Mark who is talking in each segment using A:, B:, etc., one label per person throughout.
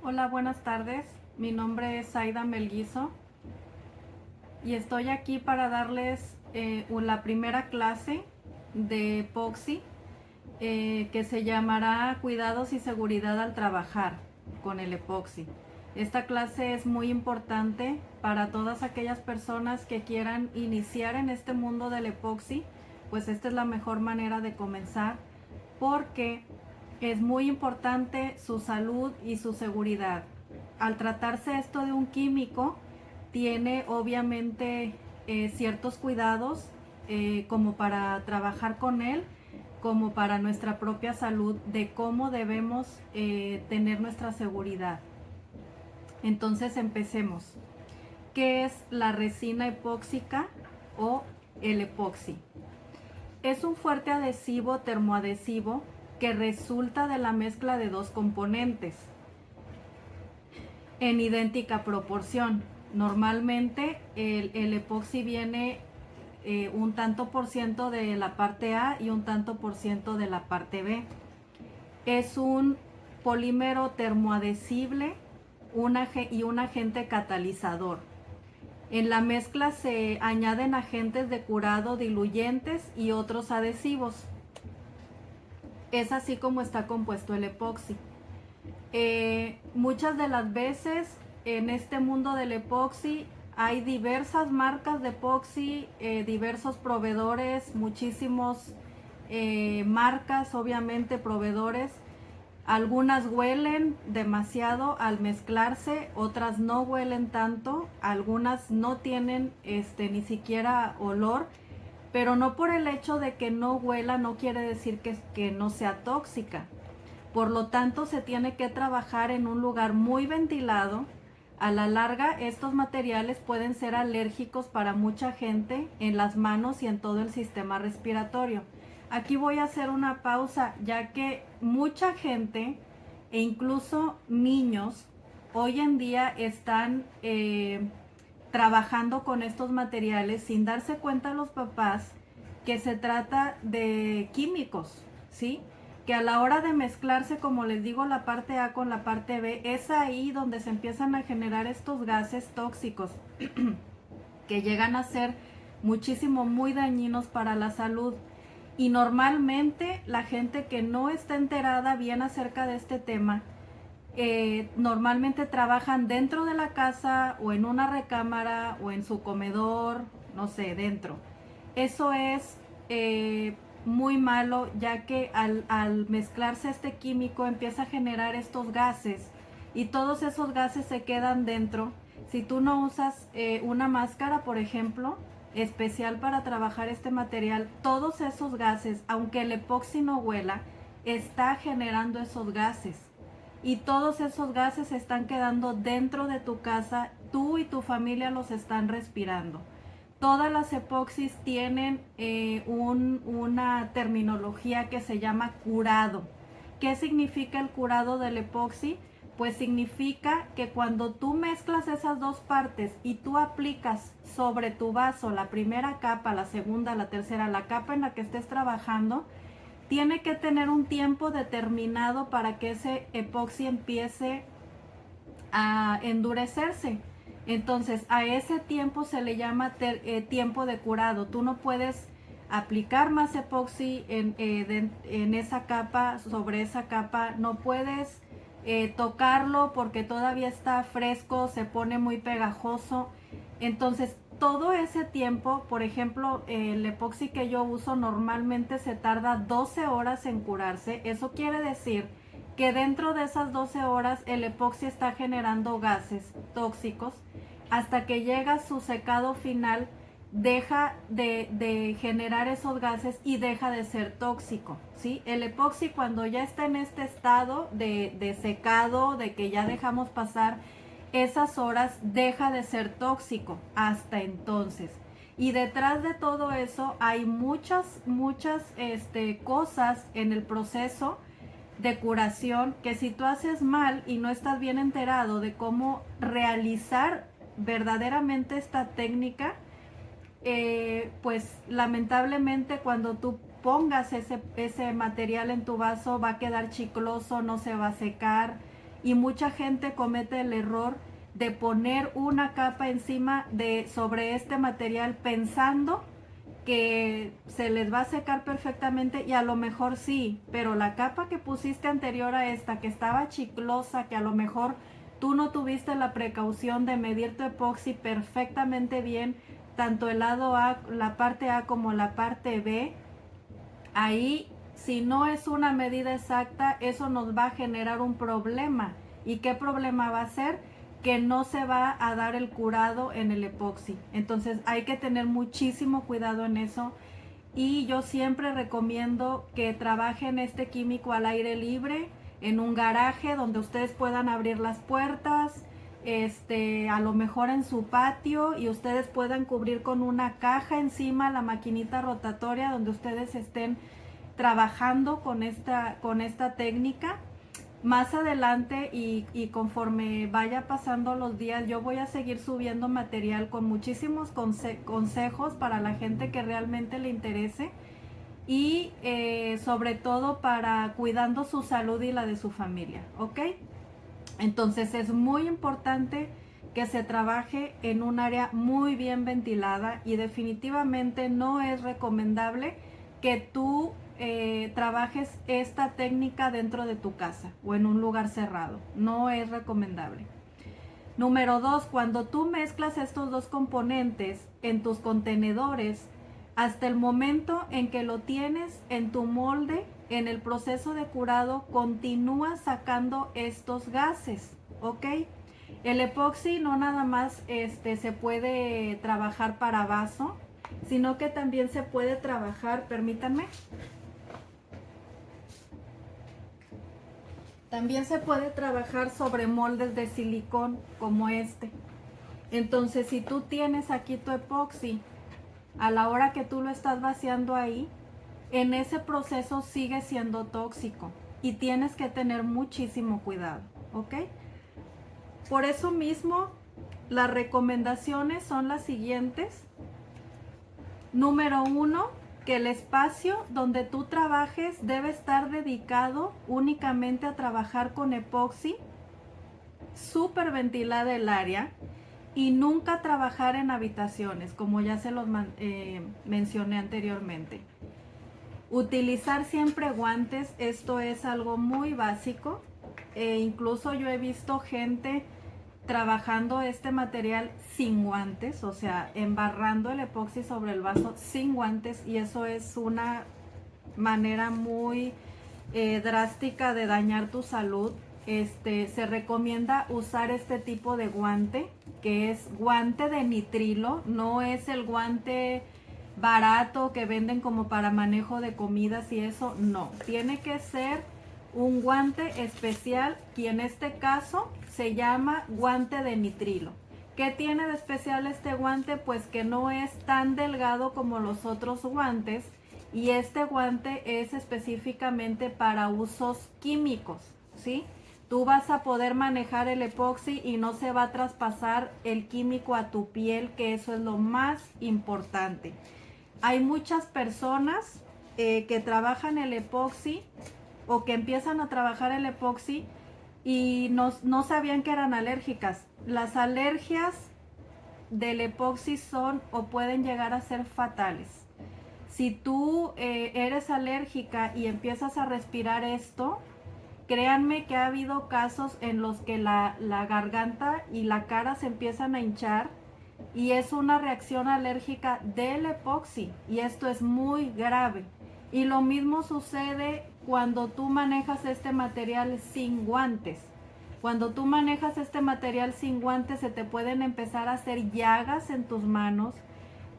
A: Hola, buenas tardes. Mi nombre es Aida Melguizo y estoy aquí para darles la primera clase de epoxi que se llamará Cuidados y Seguridad al Trabajar con el epoxi. Esta clase es muy importante para todas aquellas personas que quieran iniciar en este mundo del epoxi, pues esta es la mejor manera de comenzar porque es muy importante su salud y su seguridad. Al tratarse esto de un químico, tiene obviamente ciertos cuidados como para trabajar con él, como para nuestra propia salud, de cómo debemos tener nuestra seguridad. Entonces empecemos. ¿Qué es la resina epóxica o el epoxi? Es un fuerte adhesivo termoadhesivo que resulta de la mezcla de dos componentes en idéntica proporción. Normalmente el epoxi viene un tanto por ciento de la parte A y un tanto por ciento de la parte B. Es un polímero termoadhesible y un agente catalizador. En la mezcla se añaden agentes de curado, diluyentes y otros adhesivos. Es así como está compuesto el epoxi. Muchas de las veces en este mundo del epoxi hay diversas marcas de epoxi, diversos proveedores, muchísimos marcas, obviamente proveedores. Algunas huelen demasiado al mezclarse, otras no huelen tanto, algunas no tienen ni siquiera olor, pero no por el hecho de que no huela no quiere decir que no sea tóxica. Por lo tanto, se tiene que trabajar en un lugar muy ventilado. A la larga, estos materiales pueden ser alérgicos para mucha gente en las manos y en todo el sistema respiratorio. Aquí voy a hacer una pausa, ya que mucha gente e incluso niños hoy en día están trabajando con estos materiales sin darse cuenta los papás que se trata de químicos, ¿sí? Que a la hora de mezclarse, como les digo, la parte A con la parte B, es ahí donde se empiezan a generar estos gases tóxicos que llegan a ser muchísimo muy dañinos para la salud. Y normalmente la gente que no está enterada bien acerca de este tema, normalmente trabajan dentro de la casa o en una recámara o en su comedor, no sé, dentro. Eso es muy malo, ya que al mezclarse este químico empieza a generar estos gases y todos esos gases se quedan dentro. Si tú no usas una máscara, por ejemplo, especial para trabajar este material, todos esos gases, aunque el epoxi no huela, está generando esos gases. Y todos esos gases están quedando dentro de tu casa, tú y tu familia los están respirando. Todas las epoxis tienen una terminología que se llama curado. ¿Qué significa el curado del epoxi? Pues significa que cuando tú mezclas esas dos partes y tú aplicas sobre tu vaso la primera capa, la segunda, la tercera, la capa en la que estés trabajando, tiene que tener un tiempo determinado para que ese epoxi empiece a endurecerse. Entonces a ese tiempo se le llama tiempo de curado. Tú no puedes aplicar más epoxi en esa capa, sobre esa capa. No puedes tocarlo porque todavía está fresco, se pone muy pegajoso. Entonces todo ese tiempo, por ejemplo, el epoxi que yo uso normalmente se tarda 12 horas en curarse. Eso quiere decir que dentro de esas 12 horas el epoxi está generando gases tóxicos hasta que llega su secado final, deja de generar esos gases y deja de ser tóxico, ¿sí? El epoxi cuando ya está en este estado de secado, de que ya dejamos pasar esas horas, deja de ser tóxico hasta entonces. Y detrás de todo eso hay muchas cosas en el proceso de curación que si tú haces mal y no estás bien enterado de cómo realizar verdaderamente esta técnica, pues lamentablemente cuando tú pongas ese material en tu vaso va a quedar chicloso, no se va a secar y mucha gente comete el error de poner una capa encima sobre este material pensando que se les va a secar perfectamente, y a lo mejor sí, pero la capa que pusiste anterior a esta, que estaba chiclosa, que a lo mejor tú no tuviste la precaución de medir tu epoxi perfectamente bien, tanto el lado A, la parte A como la parte B, ahí si no es una medida exacta, eso nos va a generar un problema. ¿Y qué problema va a ser? Que no se va a dar el curado en el epoxi. Entonces hay que tener muchísimo cuidado en eso, y yo siempre recomiendo que trabajen este químico al aire libre, en un garaje donde ustedes puedan abrir las puertas, a lo mejor en su patio, y ustedes puedan cubrir con una caja encima la maquinita rotatoria donde ustedes estén trabajando con esta técnica. Más adelante y conforme vaya pasando los días, yo voy a seguir subiendo material con muchísimos consejos para la gente que realmente le interese, y sobre todo para cuidando su salud y la de su familia, ¿ok? Entonces es muy importante que se trabaje en un área muy bien ventilada, y definitivamente no es recomendable que tú trabajes esta técnica dentro de tu casa o en un lugar cerrado. No es recomendable. Número 2, cuando tú mezclas estos dos componentes en tus contenedores, hasta el momento en que lo tienes en tu molde, en el proceso de curado, continúa sacando estos gases, ¿ok? El epoxi no nada más se puede trabajar para vaso, sino que también se puede trabajar, permítanme, también se puede trabajar sobre moldes de silicón como este. Entonces, si tú tienes aquí tu epoxi, a la hora que tú lo estás vaciando ahí, en ese proceso sigue siendo tóxico y tienes que tener muchísimo cuidado, ¿ok? Por eso mismo, las recomendaciones son las siguientes. Número 1, que el espacio donde tú trabajes debe estar dedicado únicamente a trabajar con epoxi, súper ventilada el área, y nunca trabajar en habitaciones, como ya se los mencioné anteriormente. Utilizar siempre guantes, esto es algo muy básico. Incluso yo he visto gente trabajando este material sin guantes, o sea, embarrando el epoxi sobre el vaso sin guantes, y eso es una manera muy drástica de dañar tu salud. Se recomienda usar este tipo de guante, que es guante de nitrilo, no es el guante barato que venden como para manejo de comidas y eso, no, tiene que ser un guante especial, y en este caso se llama guante de nitrilo. ¿Qué tiene de especial este guante? Pues que no es tan delgado como los otros guantes, y este guante es específicamente para usos químicos, ¿sí? Tú vas a poder manejar el epoxi y no se va a traspasar el químico a tu piel, que eso es lo más importante. Hay muchas personas que trabajan el epoxi o que empiezan a trabajar el epoxi y no sabían que eran alérgicas. Las alergias del epoxi son o pueden llegar a ser fatales. Si tú eres alérgica y empiezas a respirar esto, créanme que ha habido casos en los que la garganta y la cara se empiezan a hinchar, y es una reacción alérgica del epoxi, y esto es muy grave. Y lo mismo sucede cuando tú manejas este material sin guantes. Cuando tú manejas este material sin guantes, se te pueden empezar a hacer llagas en tus manos,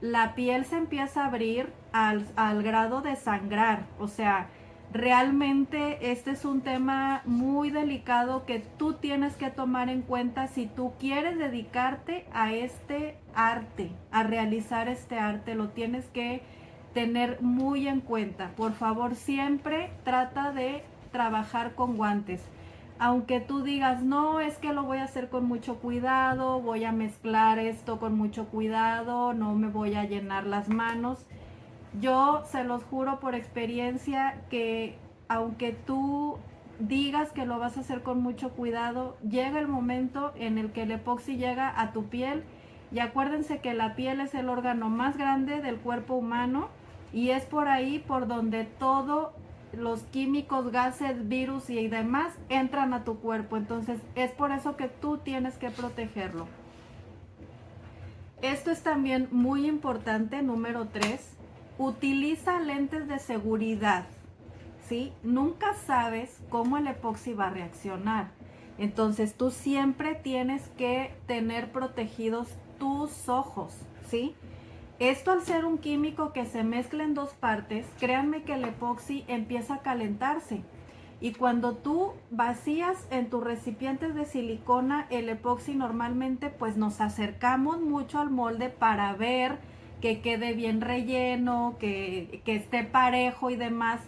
A: la piel se empieza a abrir al grado de sangrar. O sea, realmente este es un tema muy delicado que tú tienes que tomar en cuenta si tú quieres dedicarte a este arte, a realizar este arte. Lo tienes que tener muy en cuenta. Por favor, siempre trata de trabajar con guantes. Aunque tú digas, no, es que lo voy a hacer con mucho cuidado, voy a mezclar esto con mucho cuidado, no me voy a llenar las manos. Yo se los juro por experiencia que aunque tú digas que lo vas a hacer con mucho cuidado, llega el momento en el que el epoxi llega a tu piel. Y acuérdense que la piel es el órgano más grande del cuerpo humano y es por ahí por donde todos los químicos, gases, virus y demás entran a tu cuerpo. Entonces es por eso que tú tienes que protegerlo. Esto es también muy importante, número 3. Utiliza lentes de seguridad, ¿sí? Nunca sabes cómo el epoxi va a reaccionar. Entonces tú siempre tienes que tener protegidos tus ojos, ¿sí? Esto al ser un químico que se mezcla en dos partes, créanme que el epoxi empieza a calentarse. Y cuando tú vacías en tus recipientes de silicona el epoxi, normalmente pues nos acercamos mucho al molde para ver que quede bien relleno, que esté parejo y demás.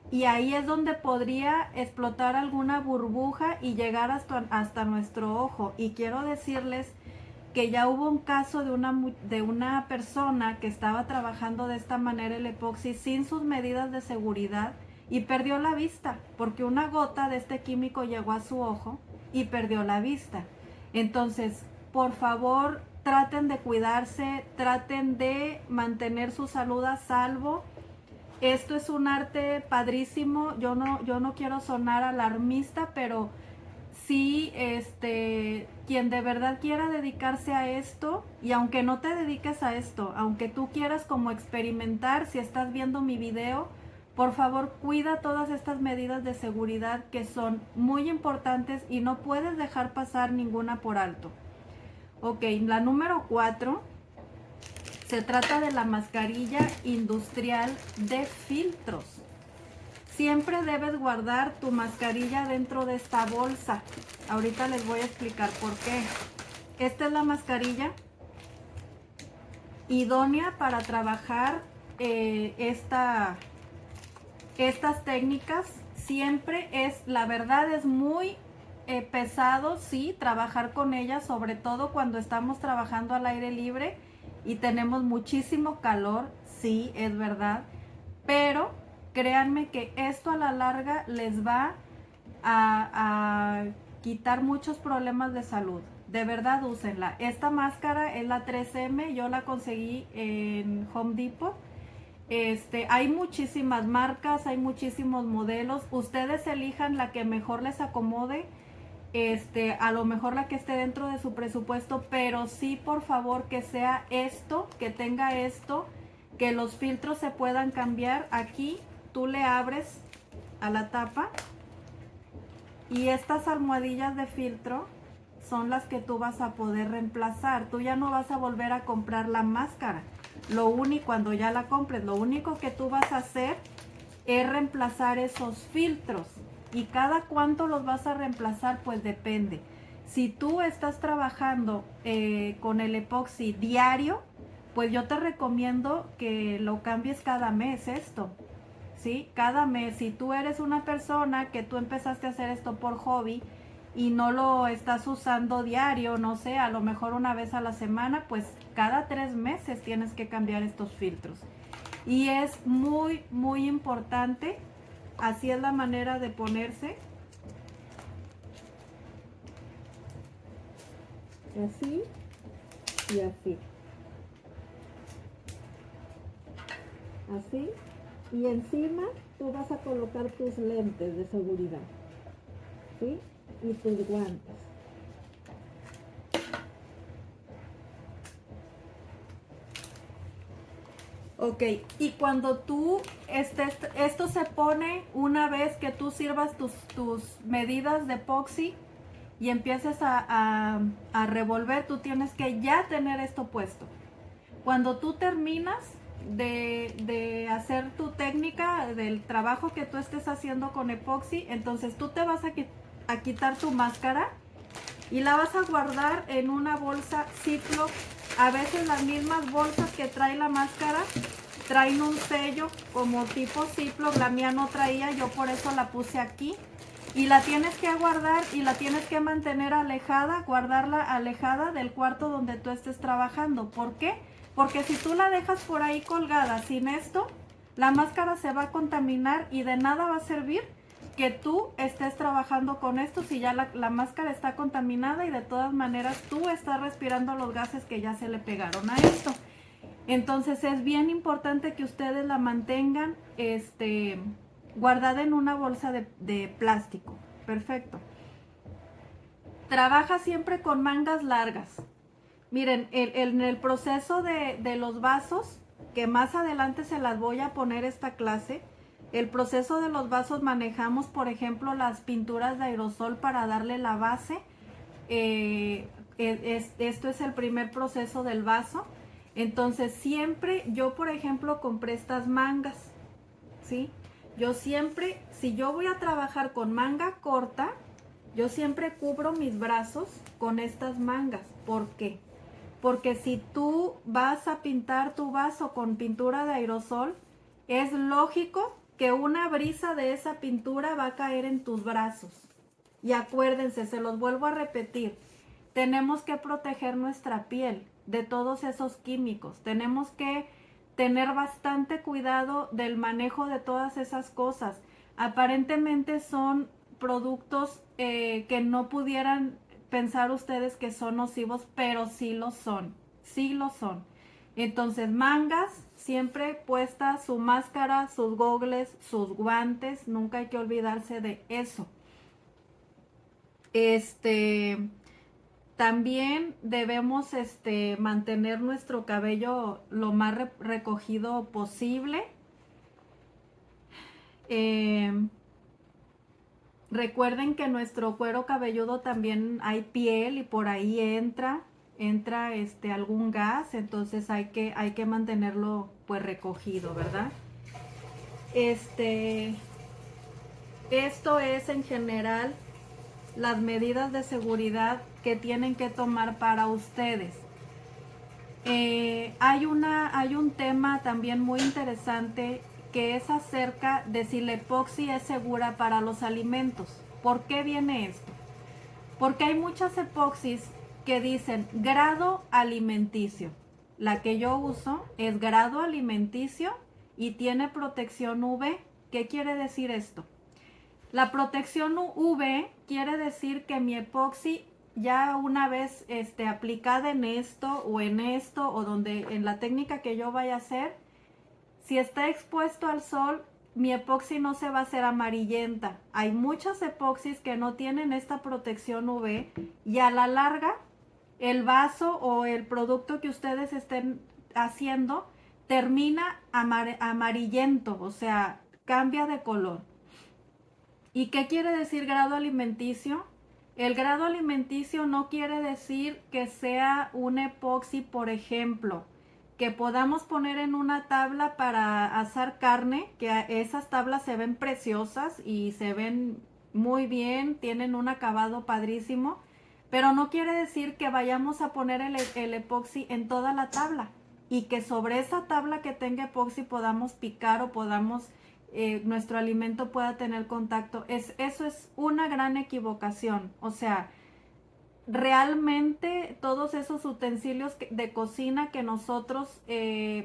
A: Y ahí es donde podría explotar alguna burbuja y llegar hasta nuestro ojo. Y quiero decirles que ya hubo un caso de una persona que estaba trabajando de esta manera el epoxi sin sus medidas de seguridad y perdió la vista porque una gota de este químico llegó a su ojo y perdió la vista. Entonces, por favor, traten de cuidarse, traten de mantener su salud a salvo. Esto es un arte padrísimo. Yo no quiero sonar alarmista, pero sí, quien de verdad quiera dedicarse a esto, y aunque no te dediques a esto, aunque tú quieras como experimentar, si estás viendo mi video, por favor cuida todas estas medidas de seguridad que son muy importantes y no puedes dejar pasar ninguna por alto. Ok, la número 4 se trata de la mascarilla industrial de filtros. Siempre debes guardar tu mascarilla dentro de esta bolsa. Ahorita les voy a explicar por qué. Esta es la mascarilla idónea para trabajar estas técnicas. Siempre la verdad es muy pesado, sí, trabajar con ellas, sobre todo cuando estamos trabajando al aire libre y tenemos muchísimo calor, sí, es verdad, pero créanme que esto a la larga les va a quitar muchos problemas de salud. De verdad, úsenla. Esta máscara es la 3M, yo la conseguí en Home Depot. Hay muchísimas marcas, hay muchísimos modelos. Ustedes elijan la que mejor les acomode. A lo mejor la que esté dentro de su presupuesto, pero sí, por favor, que sea esto, que tenga esto, que los filtros se puedan cambiar. Aquí tú le abres a la tapa y estas almohadillas de filtro son las que tú vas a poder reemplazar. Tú ya no vas a volver a comprar la máscara. Cuando ya la compres, lo único que tú vas a hacer es reemplazar esos filtros. ¿Y cada cuánto los vas a reemplazar? Pues depende. Si tú estás trabajando con el epoxi diario, pues yo te recomiendo que lo cambies cada mes esto, ¿sí? Cada mes. Si tú eres una persona que tú empezaste a hacer esto por hobby y no lo estás usando diario, no sé, a lo mejor una vez a la semana, pues cada 3 meses tienes que cambiar estos filtros. Y es muy, muy importante. Así es la manera de ponerse. Así y así. Así. Y encima tú vas a colocar tus lentes de seguridad, ¿sí? Y tus guantes. Ok, y cuando tú, esto se pone una vez que tú sirvas tus medidas de epoxi y empieces a revolver, tú tienes que ya tener esto puesto. Cuando tú terminas de hacer tu técnica, del trabajo que tú estés haciendo con epoxi, entonces tú te vas a quitar tu máscara y la vas a guardar en una bolsa Ziploc. A veces las mismas bolsas que trae la máscara traen un sello como tipo Ziploc. La mía no traía, yo por eso la puse aquí. Y la tienes que guardar y la tienes que mantener alejada, guardarla alejada del cuarto donde tú estés trabajando. ¿Por qué? Porque si tú la dejas por ahí colgada sin esto, la máscara se va a contaminar y de nada va a servir que tú estés trabajando con esto si ya la máscara está contaminada y de todas maneras tú estás respirando los gases que ya se le pegaron a esto. Entonces es bien importante que ustedes la mantengan guardada en una bolsa de plástico. Perfecto. Trabaja siempre con mangas largas. Miren, en el proceso de los vasos, que más adelante se las voy a poner esta clase, el proceso de los vasos manejamos, por ejemplo, las pinturas de aerosol para darle la base. Esto es el primer proceso del vaso. Entonces siempre yo, por ejemplo, compré estas mangas, ¿sí? Yo siempre, si yo voy a trabajar con manga corta, yo siempre cubro mis brazos con estas mangas. ¿Por qué? Porque si tú vas a pintar tu vaso con pintura de aerosol, es lógico que una brisa de esa pintura va a caer en tus brazos. Y acuérdense, se los vuelvo a repetir, tenemos que proteger nuestra piel de todos esos químicos. Tenemos que tener bastante cuidado del manejo de todas esas cosas. Aparentemente son productos que no pudieran pensar ustedes que son nocivos, pero sí lo son, sí lo son. Entonces, mangas, siempre puesta su máscara, sus gogles, sus guantes, nunca hay que olvidarse de eso. También debemos mantener nuestro cabello lo más recogido posible. Recuerden que nuestro cuero cabelludo también hay piel y por ahí entra algún gas, entonces hay que mantenerlo pues recogido, ¿verdad? Esto es en general las medidas de seguridad que tienen que tomar para ustedes. Hay un tema también muy interesante que es acerca de si la epoxi es segura para los alimentos. ¿Por qué viene esto? Porque hay muchas epoxis que dicen grado alimenticio. La que yo uso es grado alimenticio y tiene protección UV. ¿Qué quiere decir esto? La protección UV quiere decir que mi epoxi ya una vez aplicada en esto o donde en la técnica que yo vaya a hacer, si está expuesto al sol, mi epoxi no se va a hacer amarillenta. Hay muchas epoxis que no tienen esta protección UV y a la larga el vaso o el producto que ustedes estén haciendo termina amarillento, o sea, cambia de color. ¿Y qué quiere decir grado alimenticio? El grado alimenticio no quiere decir que sea un epoxi, por ejemplo, que podamos poner en una tabla para asar carne, que esas tablas se ven preciosas y se ven muy bien, tienen un acabado padrísimo, pero no quiere decir que vayamos a poner el epoxi en toda la tabla y que sobre esa tabla que tenga epoxi podamos picar o podamos nuestro alimento pueda tener contacto. Eso es una gran equivocación. O sea, realmente todos esos utensilios de cocina que nosotros,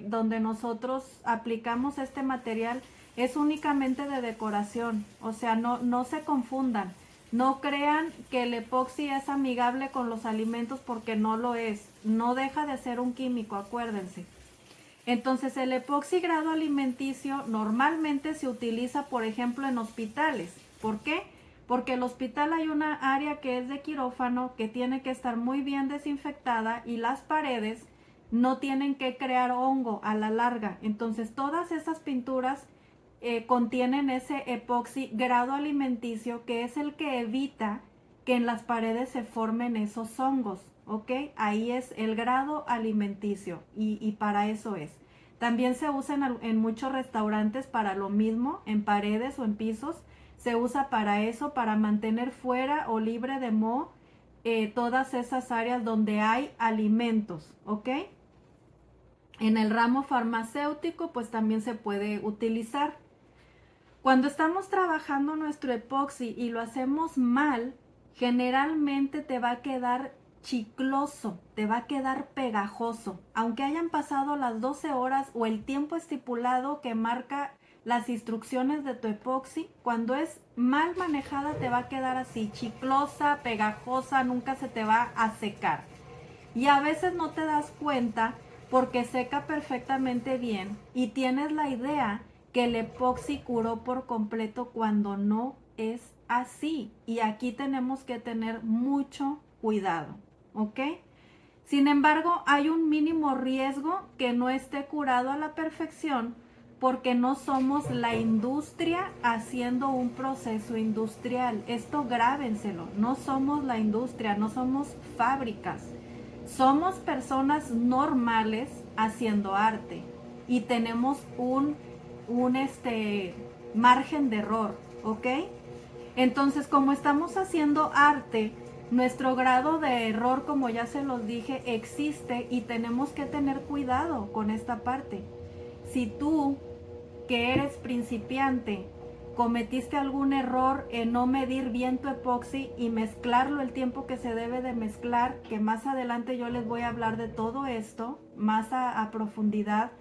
A: donde nosotros aplicamos este material, es únicamente de decoración. O sea, no se confundan. No crean que el epoxi es amigable con los alimentos porque no lo es. No deja de ser un químico, acuérdense. Entonces el epoxi grado alimenticio normalmente se utiliza, por ejemplo, en hospitales. ¿Por qué? Porque en el hospital hay una área que es de quirófano que tiene que estar muy bien desinfectada y las paredes no tienen que crear hongo a la larga. Entonces todas esas pinturas contienen ese epoxi grado alimenticio que es el que evita que en las paredes se formen esos hongos. ¿Ok? Ahí es el grado alimenticio y para eso es. También se usa en muchos restaurantes para lo mismo, en paredes o en pisos. Se usa para eso, para mantener fuera o libre de moho todas esas áreas donde hay alimentos. ¿Ok? En el ramo farmacéutico pues también se puede utilizar. Cuando estamos trabajando nuestro epoxi y lo hacemos mal, generalmente te va a quedar chicloso, te va a quedar pegajoso, aunque hayan pasado las 12 horas o el tiempo estipulado que marca las instrucciones de tu epoxi, cuando es mal manejada te va a quedar así, chiclosa, pegajosa, nunca se te va a secar. Y a veces no te das cuenta porque seca perfectamente bien y tienes la idea que el epoxi curó por completo cuando no es así. Y aquí tenemos que tener mucho cuidado, ¿ok? Sin embargo, hay un mínimo riesgo que no esté curado a la perfección porque no somos la industria haciendo un proceso industrial. Esto grábenselo, no somos la industria, no somos fábricas. Somos personas normales haciendo arte y tenemos un margen de error, ¿ok? Entonces, como estamos haciendo arte, nuestro grado de error, como ya se los dije, existe y tenemos que tener cuidado con esta parte. Si tú, que eres principiante, cometiste algún error en no medir bien tu epoxi y mezclarlo el tiempo que se debe de mezclar, que más adelante yo les voy a hablar de todo esto más a profundidad,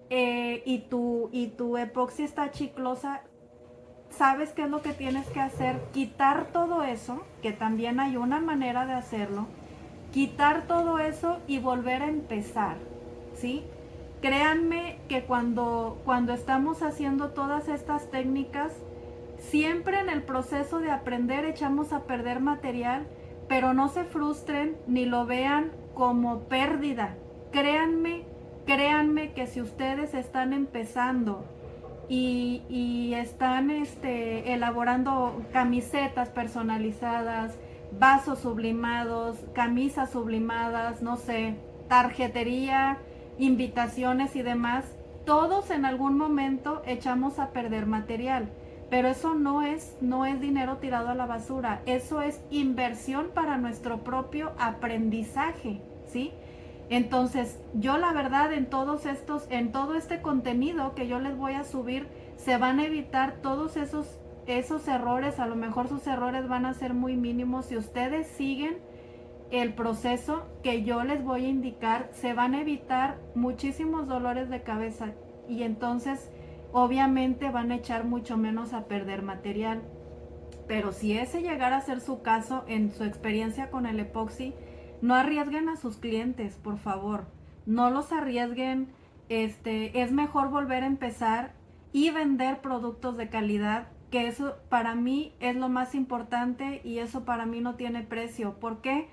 A: y tu epoxi está chiclosa, ¿sabes qué es lo que tienes que hacer? Quitar todo eso, que también hay una manera de hacerlo, quitar todo eso y volver a empezar, ¿sí? Créanme que cuando estamos haciendo todas estas técnicas, siempre en el proceso de aprender echamos a perder material, pero no se frustren ni lo vean como pérdida. Créanme que si ustedes están empezando y están elaborando camisetas personalizadas, vasos sublimados, camisas sublimadas, no sé, tarjetería, invitaciones y demás, todos en algún momento echamos a perder material, pero eso no es dinero tirado a la basura, eso es inversión para nuestro propio aprendizaje, ¿sí? Entonces, yo la verdad en todo este contenido que yo les voy a subir, se van a evitar todos esos errores. A lo mejor sus errores van a ser muy mínimos. Si ustedes siguen el proceso que yo les voy a indicar, se van a evitar muchísimos dolores de cabeza y entonces obviamente van a echar mucho menos a perder material. Pero si ese llegara a ser su caso en su experiencia con el epoxi, no arriesguen a sus clientes, por favor. No los arriesguen. Es mejor volver a empezar y vender productos de calidad, que eso para mí es lo más importante y eso para mí no tiene precio. ¿Por qué?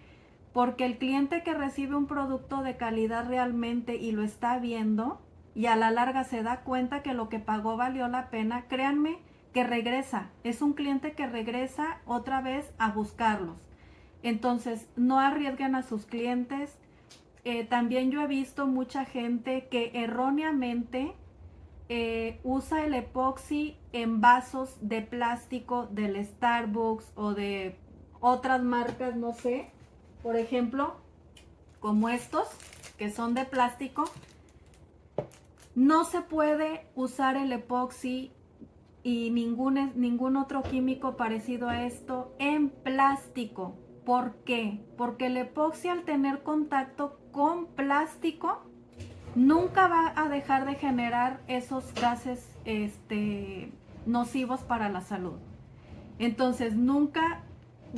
A: Porque el cliente que recibe un producto de calidad realmente y lo está viendo y a la larga se da cuenta que lo que pagó valió la pena, créanme que regresa. Es un cliente que regresa otra vez a buscarlos. Entonces, no arriesguen a sus clientes. También yo he visto mucha gente que erróneamente usa el epoxi en vasos de plástico del Starbucks o de otras marcas, no sé, por ejemplo, como estos, que son de plástico. No se puede usar el epoxi y ningún otro químico parecido a esto en plástico. ¿Por qué? Porque el epoxi, al tener contacto con plástico, nunca va a dejar de generar esos gases nocivos para la salud. Entonces nunca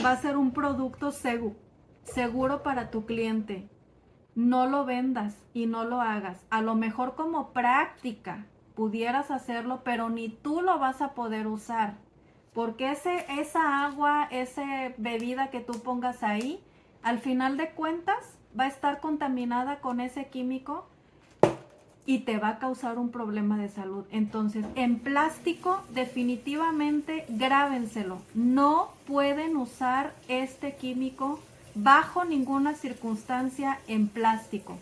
A: va a ser un producto seguro para tu cliente. No lo vendas y no lo hagas. A lo mejor como práctica pudieras hacerlo, pero ni tú lo vas a poder usar. Porque esa agua, esa bebida que tú pongas ahí, al final de cuentas va a estar contaminada con ese químico y te va a causar un problema de salud. Entonces, en plástico, definitivamente grábenselo. No pueden usar este químico bajo ninguna circunstancia en plástico.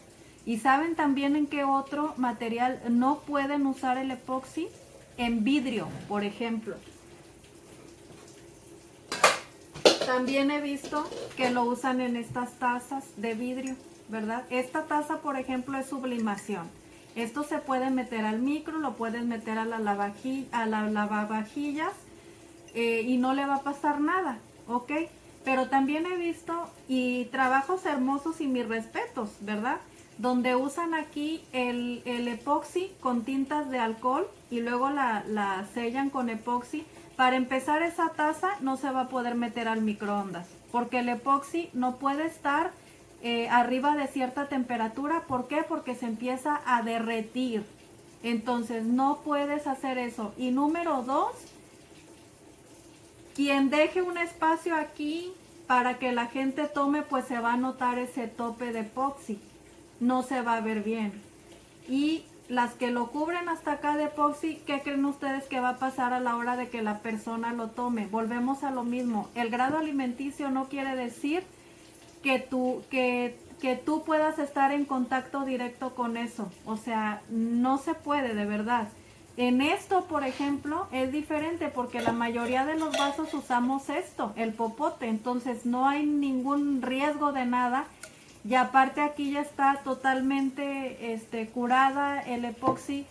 A: ¿Y saben también en qué otro material no pueden usar el epoxi? En vidrio, por ejemplo. También he visto que lo usan en estas tazas de vidrio, ¿verdad? Esta taza, por ejemplo, es sublimación. Esto se puede meter al micro, lo puedes meter a la lavavajillas y no le va a pasar nada, ¿ok? Pero también he visto y trabajos hermosos y mis respetos, ¿verdad? donde usan aquí el epoxi con tintas de alcohol y luego la sellan con epoxi. Para empezar, esa taza no se va a poder meter al microondas, porque el epoxi no puede estar arriba de cierta temperatura. ¿Por qué? Porque se empieza a derretir. Entonces no puedes hacer eso. Y número 2, quien deje un espacio aquí para que la gente tome, pues se va a notar ese tope de epoxi. No se va a ver bien. Y las que lo cubren hasta acá de epoxi, ¿qué creen ustedes que va a pasar a la hora de que la persona lo tome? Volvemos a lo mismo. El grado alimenticio no quiere decir que tú puedas estar en contacto directo con eso. O sea, no se puede, de verdad. En esto, por ejemplo, es diferente porque la mayoría de los vasos usamos esto, el popote. Entonces no hay ningún riesgo de nada. Y aparte aquí ya está totalmente curada el epoxi.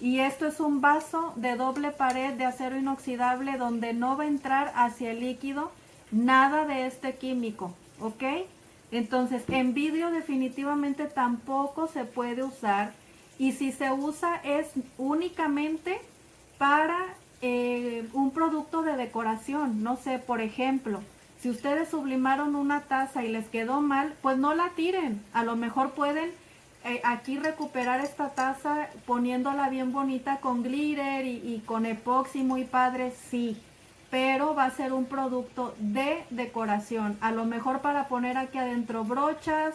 A: Y esto es un vaso de doble pared de acero inoxidable donde no va a entrar hacia el líquido nada de este químico, ¿ok? Entonces en vidrio definitivamente tampoco se puede usar. Y si se usa es únicamente para un producto de decoración. No sé, por ejemplo, si ustedes sublimaron una taza y les quedó mal, pues no la tiren. A lo mejor pueden aquí recuperar esta taza poniéndola bien bonita con glitter y con epoxi muy padre, sí. Pero va a ser un producto de decoración. A lo mejor para poner aquí adentro brochas,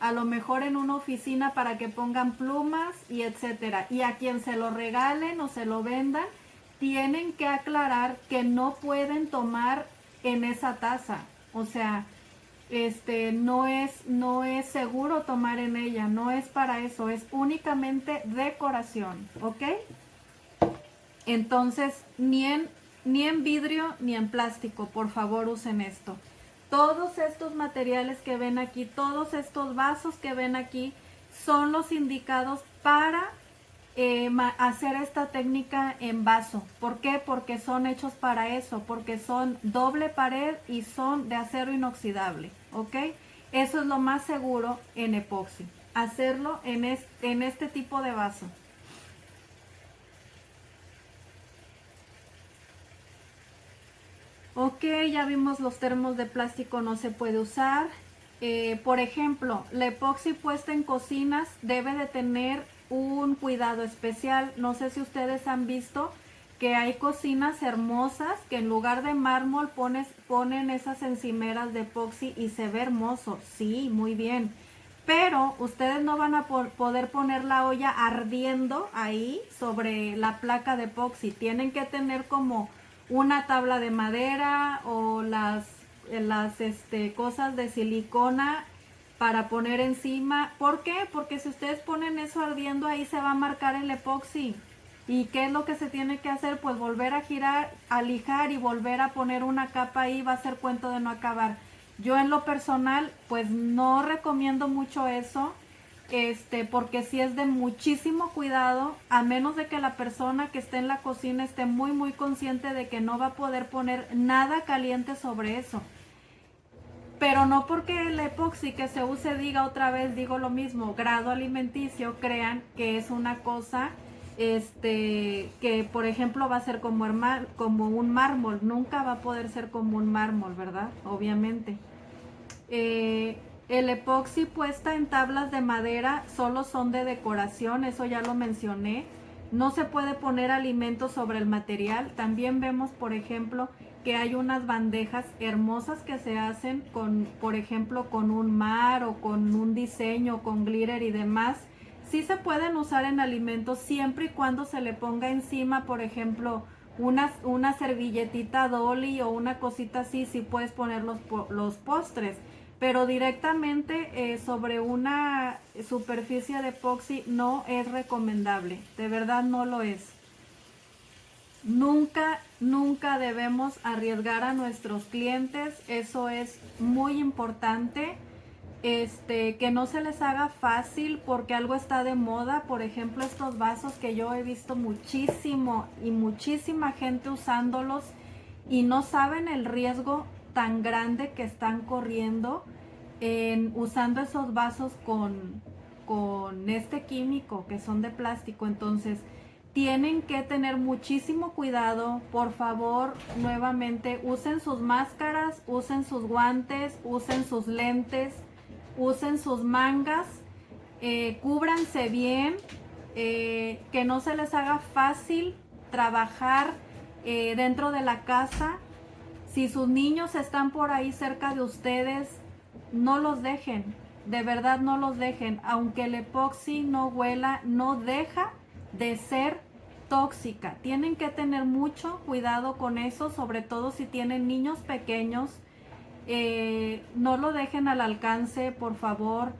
A: a lo mejor en una oficina para que pongan plumas y etcétera. Y a quien se lo regalen o se lo vendan, tienen que aclarar que no pueden tomar en esa taza. O sea, no es seguro tomar en ella, no es para eso, es únicamente decoración, ¿ok? Entonces, ni en vidrio ni en plástico, por favor usen esto. Todos estos materiales que ven aquí, todos estos vasos que ven aquí, son los indicados para hacer esta técnica en vaso. ¿Por qué? Porque son hechos para eso, porque son doble pared y son de acero inoxidable, ¿ok? Eso es lo más seguro en epoxi, hacerlo en este tipo de vaso. Ok, ya vimos los termos de plástico no se puede usar. Por ejemplo, la epoxi puesta en cocinas debe de tener un cuidado especial. No sé si ustedes han visto que hay cocinas hermosas que en lugar de mármol ponen esas encimeras de epoxi y se ve hermoso. Sí, muy bien. Pero ustedes no van a poder poner la olla ardiendo ahí sobre la placa de epoxi. Tienen que tener como una tabla de madera o las cosas de silicona para poner encima. ¿Por qué? Porque si ustedes ponen eso ardiendo ahí se va a marcar el epoxi. ¿Y qué es lo que se tiene que hacer? Pues volver a girar, a lijar y volver a poner una capa ahí. Va a ser cuento de no acabar. Yo en lo personal pues no recomiendo mucho eso. Porque si es de muchísimo cuidado, a menos de que la persona que esté en la cocina esté muy consciente de que no va a poder poner nada caliente sobre eso. Pero no porque el epoxi que se use diga otra vez, digo lo mismo, grado alimenticio, crean que es una cosa que por ejemplo va a ser como un mármol. Nunca va a poder ser como un mármol, ¿verdad? Obviamente. El epoxi puesta en tablas de madera solo son de decoración, eso ya lo mencioné. No se puede poner alimentos sobre el material. También vemos, por ejemplo, que hay unas bandejas hermosas que se hacen con, por ejemplo, con un mar o con un diseño, con glitter y demás. Sí se pueden usar en alimentos siempre y cuando se le ponga encima, por ejemplo, una servilletita Dolly o una cosita así, sí puedes poner los postres. Pero directamente sobre una superficie de epoxi no es recomendable, de verdad no lo es. Nunca debemos arriesgar a nuestros clientes, eso es muy importante. Que no se les haga fácil porque algo está de moda. Por ejemplo, estos vasos que yo he visto muchísimo y muchísima gente usándolos y no saben el riesgo tan grande que están corriendo usando esos vasos con este químico que son de plástico. Entonces tienen que tener muchísimo cuidado. Por favor, nuevamente usen sus máscaras, usen sus guantes, usen sus lentes, usen sus mangas, cúbranse bien, que no se les haga fácil trabajar dentro de la casa. Si sus niños están por ahí cerca de ustedes, no los dejen, de verdad no los dejen. Aunque el epoxi no huela, no deja de ser tóxica. Tienen que tener mucho cuidado con eso, sobre todo si tienen niños pequeños. No lo dejen al alcance, por favor.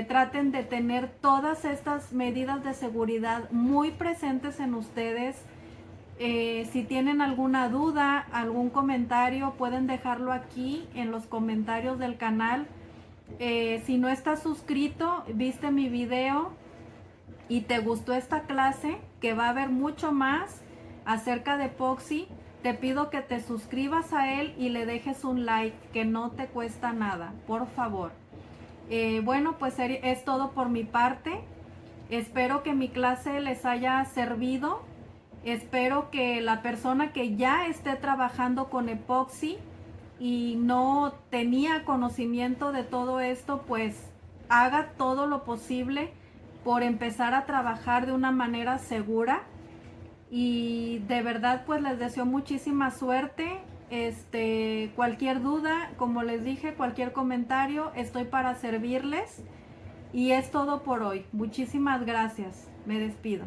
A: Traten de tener todas estas medidas de seguridad muy presentes en ustedes. Si tienen alguna duda, algún comentario, pueden dejarlo aquí en los comentarios del canal. Si no estás suscrito, viste mi video y te gustó esta clase, que va a haber mucho más acerca de epoxi, te pido que te suscribas a él y le dejes un like, que no te cuesta nada, por favor. Bueno, pues es todo por mi parte. Espero que mi clase les haya servido. Espero que la persona que ya esté trabajando con epoxi y no tenía conocimiento de todo esto, pues haga todo lo posible por empezar a trabajar de una manera segura. Y de verdad pues les deseo muchísima suerte. Cualquier duda, como les dije, cualquier comentario, estoy para servirles. Y es todo por hoy. Muchísimas gracias. Me despido.